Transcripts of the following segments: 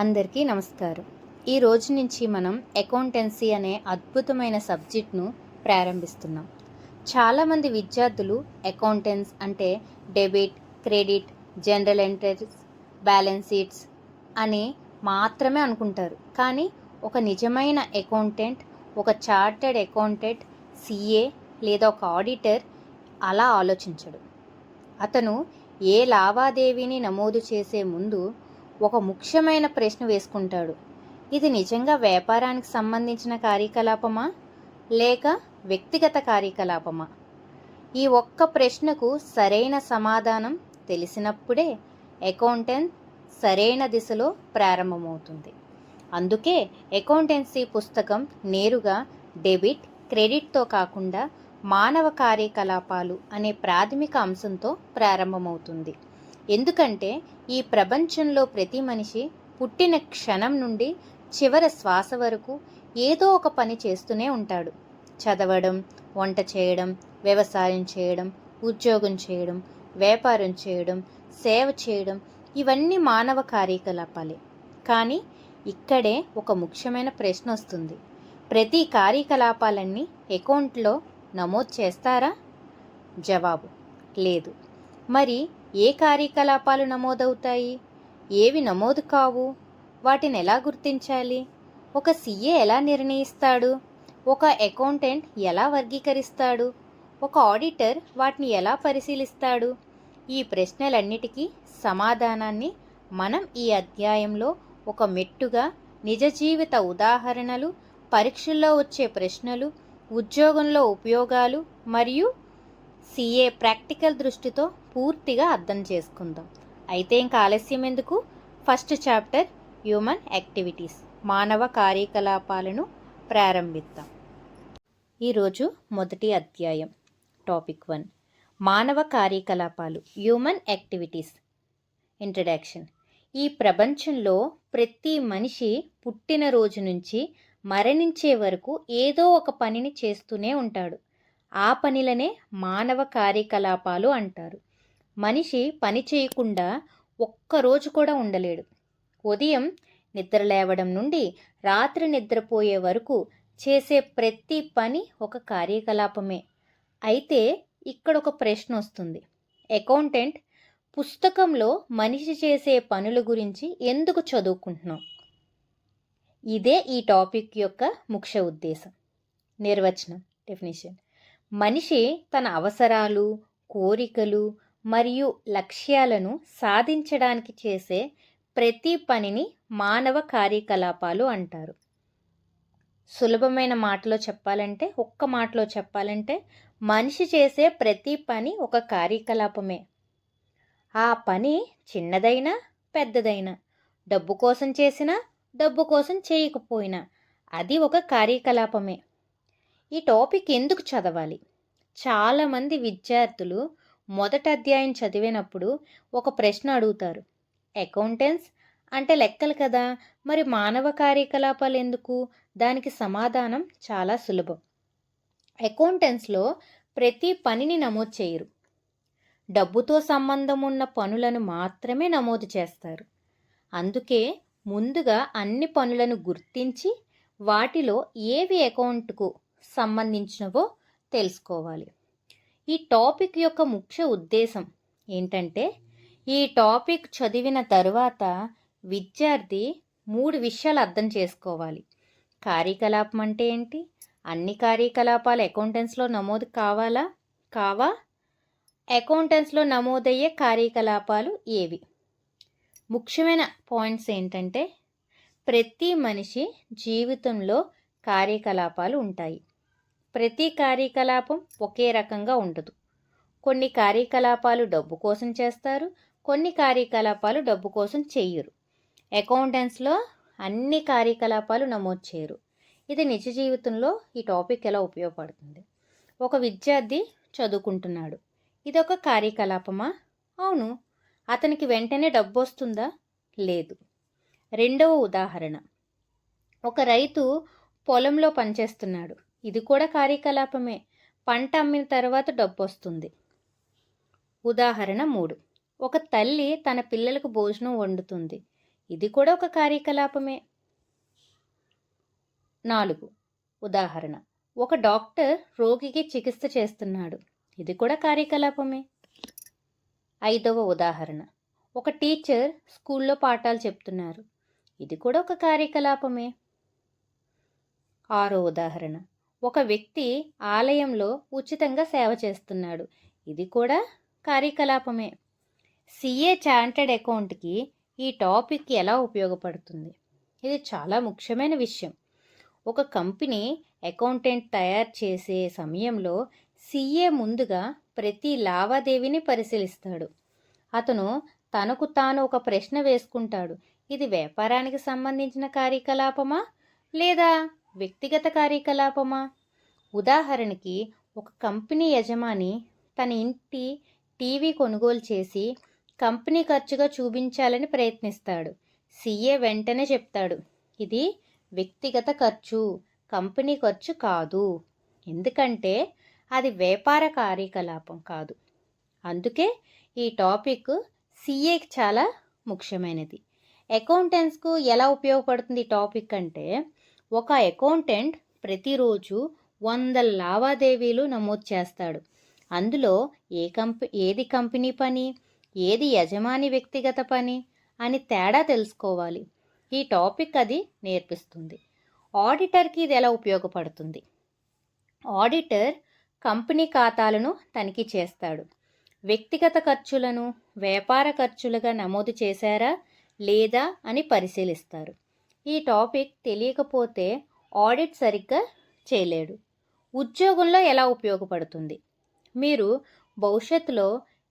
అందరికీ నమస్కారం. ఈ రోజు నుంచి మనం అకౌంటెన్సీ అనే అద్భుతమైన సబ్జెక్ట్ను ప్రారంభిస్తున్నాం. చాలామంది విద్యార్థులు అకౌంటెన్స్ అంటే debit, credit, general entries, balance sheets అని మాత్రమే అనుకుంటారు. కానీ ఒక నిజమైన అకౌంటెంట్, ఒక చార్టర్డ్ అకౌంటెంట్, సిఏ లేదా ఒక ఆడిటర్ అలా ఆలోచించడు. అతను ఏ లావాదేవీని నమోదు చేసే ముందు ఒక ముఖ్యమైన ప్రశ్న వేసుకుంటాడు. ఇది నిజంగా వ్యాపారానికి సంబంధించిన కార్యకలాపమా లేక వ్యక్తిగత కార్యకలాపమా? ఈ ఒక్క ప్రశ్నకు సరైన సమాధానం తెలిసినప్పుడే అకౌంటెన్స్ సరైన దిశలో ప్రారంభమవుతుంది. అందుకే అకౌంటెన్సీ పుస్తకం నేరుగా డెబిట్, క్రెడిట్తో కాకుండా మానవ కార్యకలాపాలు అనే ప్రాథమిక అంశంతో ప్రారంభమవుతుంది. ఎందుకంటే ఈ ప్రపంచంలో ప్రతి మనిషి పుట్టిన క్షణం నుండి చివరి శ్వాస వరకు ఏదో ఒక పని చేస్తూనే ఉంటాడు. చదవడం, వంట చేయడం, వ్యవసాయం చేయడం, ఉద్యోగం చేయడం, వ్యాపారం చేయడం, సేవ చేయడం, ఇవన్నీ మానవ కార్యకలాపాలే. కానీ ఇక్కడే ఒక ముఖ్యమైన ప్రశ్న వస్తుంది. ప్రతి కార్యకలాపాలన్నీ అకౌంట్లో నమోదు చేస్తారా? జవాబు లేదు. మరి ఏ కార్యకలాపాలు నమోదవుతాయి, ఏవి నమోదు కావు? వాటిని ఎలా గుర్తించాలి? ఒక సిఏ ఎలా నిర్ణయిస్తాడు? ఒక అకౌంటెంట్ ఎలా వర్గీకరిస్తాడు? ఒక ఆడిటర్ వాటిని ఎలా పరిశీలిస్తాడు? ఈ ప్రశ్నలన్నిటికీ సమాధానాన్ని మనం ఈ అధ్యాయంలో ఒక మెట్టుగా నిజ జీవిత ఉదాహరణలు, పరీక్షల్లో వచ్చే ప్రశ్నలు, ఉద్యోగంలో ఉపయోగాలు మరియు సిఏ ప్రాక్టికల్ దృష్టితో పూర్తిగా అర్థం చేసుకుందాం. అయితే ఇంకా ఆలస్యం ఎందుకు? ఫస్ట్ చాప్టర్ హ్యూమన్ యాక్టివిటీస్, మానవ కార్యకలాపాలను ప్రారంభిద్దాం. ఈరోజు మొదటి అధ్యాయం, టాపిక్ 1, మానవ కార్యకలాపాలు, హ్యూమన్ యాక్టివిటీస్. ఇంట్రడక్షన్. ఈ ప్రపంచంలో ప్రతి మనిషి పుట్టినరోజు నుంచి మరణించే వరకు ఏదో ఒక పనిని చేస్తూనే ఉంటాడు. ఆ పనిలనే మానవ కార్యకలాపాలు అంటారు. మనిషి పని చేయకుండా ఒక్కరోజు కూడా ఉండలేడు. ఉదయం నిద్ర లేవడం నుండి రాత్రి నిద్రపోయే వరకు చేసే ప్రతి పని ఒక కార్యకలాపమే. అయితే ఇక్కడ ఒక ప్రశ్న వస్తుంది. అకౌంటెంట్ పుస్తకంలో మనిషి చేసే పనుల గురించి ఎందుకు చదువుకుంటున్నాం? ఇదే ఈ టాపిక్ యొక్క ముఖ్య ఉద్దేశం. నిర్వచనం, డెఫినిషన్. మనిషి తన అవసరాలు, కోరికలు మరియు లక్ష్యాలను సాధించడానికి చేసే ప్రతి పనిని మానవ కార్యకలాపాలు అంటారు. సులభమైన మాటలో చెప్పాలంటే, ఒక్క మాటలో చెప్పాలంటే, మనిషి చేసే ప్రతి పని ఒక కార్యకలాపమే. ఆ పని చిన్నదైనా పెద్దదైనా, డబ్బు కోసం చేసినా డబ్బు కోసం చేయకపోయినా అది ఒక కార్యకలాపమే. ఈ టాపిక్ ఎందుకు చదవాలి? చాలామంది విద్యార్థులు మొదటి అధ్యాయం చదివినప్పుడు ఒక ప్రశ్న అడుగుతారు. అకౌంటెన్స్ అంటే లెక్కలు కదా, మరి మానవ కార్యకలాపాలు ఎందుకు? దానికి సమాధానం చాలా సులభం. అకౌంటెన్స్లో ప్రతి పనిని నమోదు చేయరు. డబ్బుతో సంబంధం ఉన్న పనులను మాత్రమే నమోదు చేస్తారు. అందుకే ముందుగా అన్ని పనులను గుర్తించి వాటిలో ఏవి అకౌంట్కు సంబంధించినవో తెలుసుకోవాలి. ఈ టాపిక్ యొక్క ముఖ్య ఉద్దేశం ఏంటంటే, ఈ టాపిక్ చదివిన తర్వాత విద్యార్థి 3 విషయాలు అర్థం చేసుకోవాలి. కార్యకలాపం అంటే ఏంటి? అన్ని కార్యకలాపాలు అకౌంటెన్స్లో నమోదు కావా? అకౌంటెన్స్లో నమోదయ్యే కార్యకలాపాలు ఏవి? ముఖ్యమైన పాయింట్స్ ఏంటంటే, ప్రతి మనిషి జీవితంలో కార్యకలాపాలు ఉంటాయి. ప్రతి కార్యకలాపం ఒకే రకంగా ఉండదు. కొన్ని కార్యకలాపాలు డబ్బు కోసం చేస్తారు, కొన్ని కార్యకలాపాలు డబ్బు కోసం చెయ్యరు. అకౌంటెన్స్లో అన్ని కార్యకలాపాలు నమోదు చేయరు. ఇది నిజ జీవితంలో ఈ టాపిక్ ఎలా ఉపయోగపడుతుంది? ఒక విద్యార్థి చదువుకుంటున్నాడు. ఇదొక కార్యకలాపమా? అవును. అతనికి వెంటనే డబ్బు వస్తుందా? లేదు. రెండవ ఉదాహరణ, ఒక రైతు పొలంలో పనిచేస్తున్నాడు. ఇది కూడా కార్యకలాపమే. పంట అమ్మిన తర్వాత డబ్బు వస్తుంది. ఉదాహరణ 3, ఒక తల్లి తన పిల్లలకు భోజనం వండుతుంది. ఇది కూడా ఒక కార్యకలాపమే. 4. ఉదాహరణ: ఒక డాక్టర్ రోగికి చికిత్స చేస్తున్నాడు. ఇది కూడా కార్యకలాపమే. 5వ ఉదాహరణ: ఒక టీచర్ స్కూల్లో పాఠాలు చెప్తున్నారు. ఇది కూడా ఒక కార్యకలాపమే. 6వ ఉదాహరణ: ఒక వ్యక్తి ఆలయంలో ఉచితంగా సేవ చేస్తున్నాడు. ఇది కూడా కార్యకలాపమే. సిఏ చార్టెడ్ అకౌంట్కి ఈ టాపిక్ ఎలా ఉపయోగపడుతుంది? ఇది చాలా ముఖ్యమైన విషయం. ఒక కంపెనీ అకౌంటెంట్ తయారు చేసే సమయంలో సిఏ ముందుగా ప్రతి లావాదేవీని పరిశీలిస్తాడు. అతను తనకు తాను ఒక ప్రశ్న వేసుకుంటాడు: ఇది వ్యాపారానికి సంబంధించిన కార్యకలాపమా లేదా వ్యక్తిగత కార్యకలాపమా? ఉదాహరణకి, ఒక కంపెనీ యజమాని తన ఇంటి టీవీ కొనుగోలు చేసి కంపెనీ ఖర్చుగా చూపించాలని ప్రయత్నిస్తాడు. సిఏ వెంటనే చెప్తాడు: ఇది వ్యక్తిగత ఖర్చు, కంపెనీ ఖర్చు కాదు, ఎందుకంటే అది వ్యాపార కార్యకలాపం కాదు. అందుకే ఈ టాపిక్ సిఏకి చాలా ముఖ్యమైనది. అకౌంటెంట్స్కు ఎలా ఉపయోగపడుతుంది ఈ టాపిక్ అంటే, ఒక అకౌంటెంట్ ప్రతిరోజు 100 లావాదేవీలు నమోదు చేస్తాడు. అందులో ఏది కంపెనీ పని, ఏది యజమాని వ్యక్తిగత పని అని తేడా తెలుసుకోవాలి. ఈ టాపిక్ అది నేర్పిస్తుంది. ఆడిటర్కి ఇది ఎలా ఉపయోగపడుతుంది? ఆడిటర్ కంపెనీ ఖాతాలను తనిఖీ చేస్తాడు. వ్యక్తిగత ఖర్చులను వ్యాపార ఖర్చులుగా నమోదు చేశారా లేదా అని పరిశీలిస్తారు. ఈ టాపిక్ తెలియకపోతే ఆడిట్ సరిగ్గా చేయలేడు. ఉద్యోగంలో ఎలా ఉపయోగపడుతుంది? మీరు భవిష్యత్తులో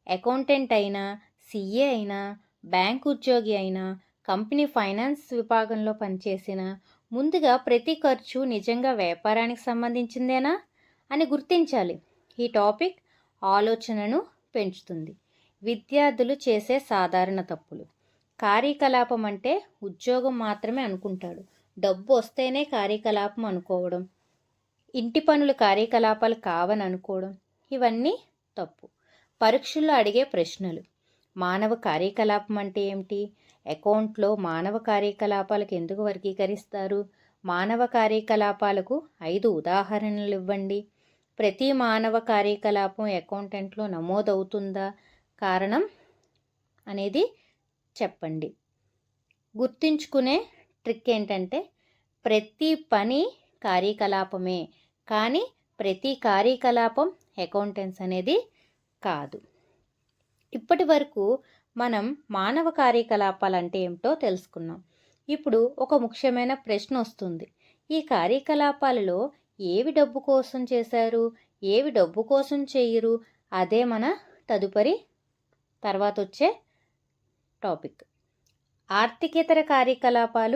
అకౌంటెంట్ అయినా, సిఏ అయినా, బ్యాంక్ ఉద్యోగి అయినా, కంపెనీ ఫైనాన్స్ విభాగంలో పనిచేసిన ముందుగా ప్రతి ఖర్చు నిజంగా వ్యాపారానికి సంబంధించిందేనా అని గుర్తించాలి. ఈ టాపిక్ ఆలోచనను పెంచుతుంది. విద్యార్థులు చేసే సాధారణ తప్పులు. కార్యకలాపం అంటే ఉద్యోగం మాత్రమే అనుకుంటాడు. డబ్బు వస్తేనే కార్యకలాపం అనుకోవడం, ఇంటి పనులు కార్యకలాపాలు కావని అనుకోవడం, ఇవన్నీ తప్పు. పరీక్షల్లో అడిగే ప్రశ్నలు: మానవ కార్యకలాపం అంటే ఏమిటి? అకౌంట్లో మానవ కార్యకలాపాలకు ఎందుకు వర్గీకరిస్తారు? మానవ కార్యకలాపాలకు 5 ఉదాహరణలు ఇవ్వండి. ప్రతి మానవ కార్యకలాపం అకౌంటెంట్లో నమోదవుతుందా? కారణం అనేది చెప్పండి. గుర్తుంచుకునే ట్రిక్ ఏంటంటే, ప్రతి పని కార్యకలాపమే, కానీ ప్రతి కార్యకలాపం అకౌంటెన్స్ అనేది కాదు. ఇప్పటి వరకు మనం మానవ కార్యకలాపాలు అంటే ఏమిటో తెలుసుకున్నాం. ఇప్పుడు ఒక ముఖ్యమైన ప్రశ్న వస్తుంది: ఈ కార్యకలాపాలలో ఏవి డబ్బు కోసం చేశారు, ఏవి డబ్బు కోసం చేయరు? అదే మన తర్వాత వచ్చే టాపిక్. ఆర్థికేతర కార్యకలాపాలు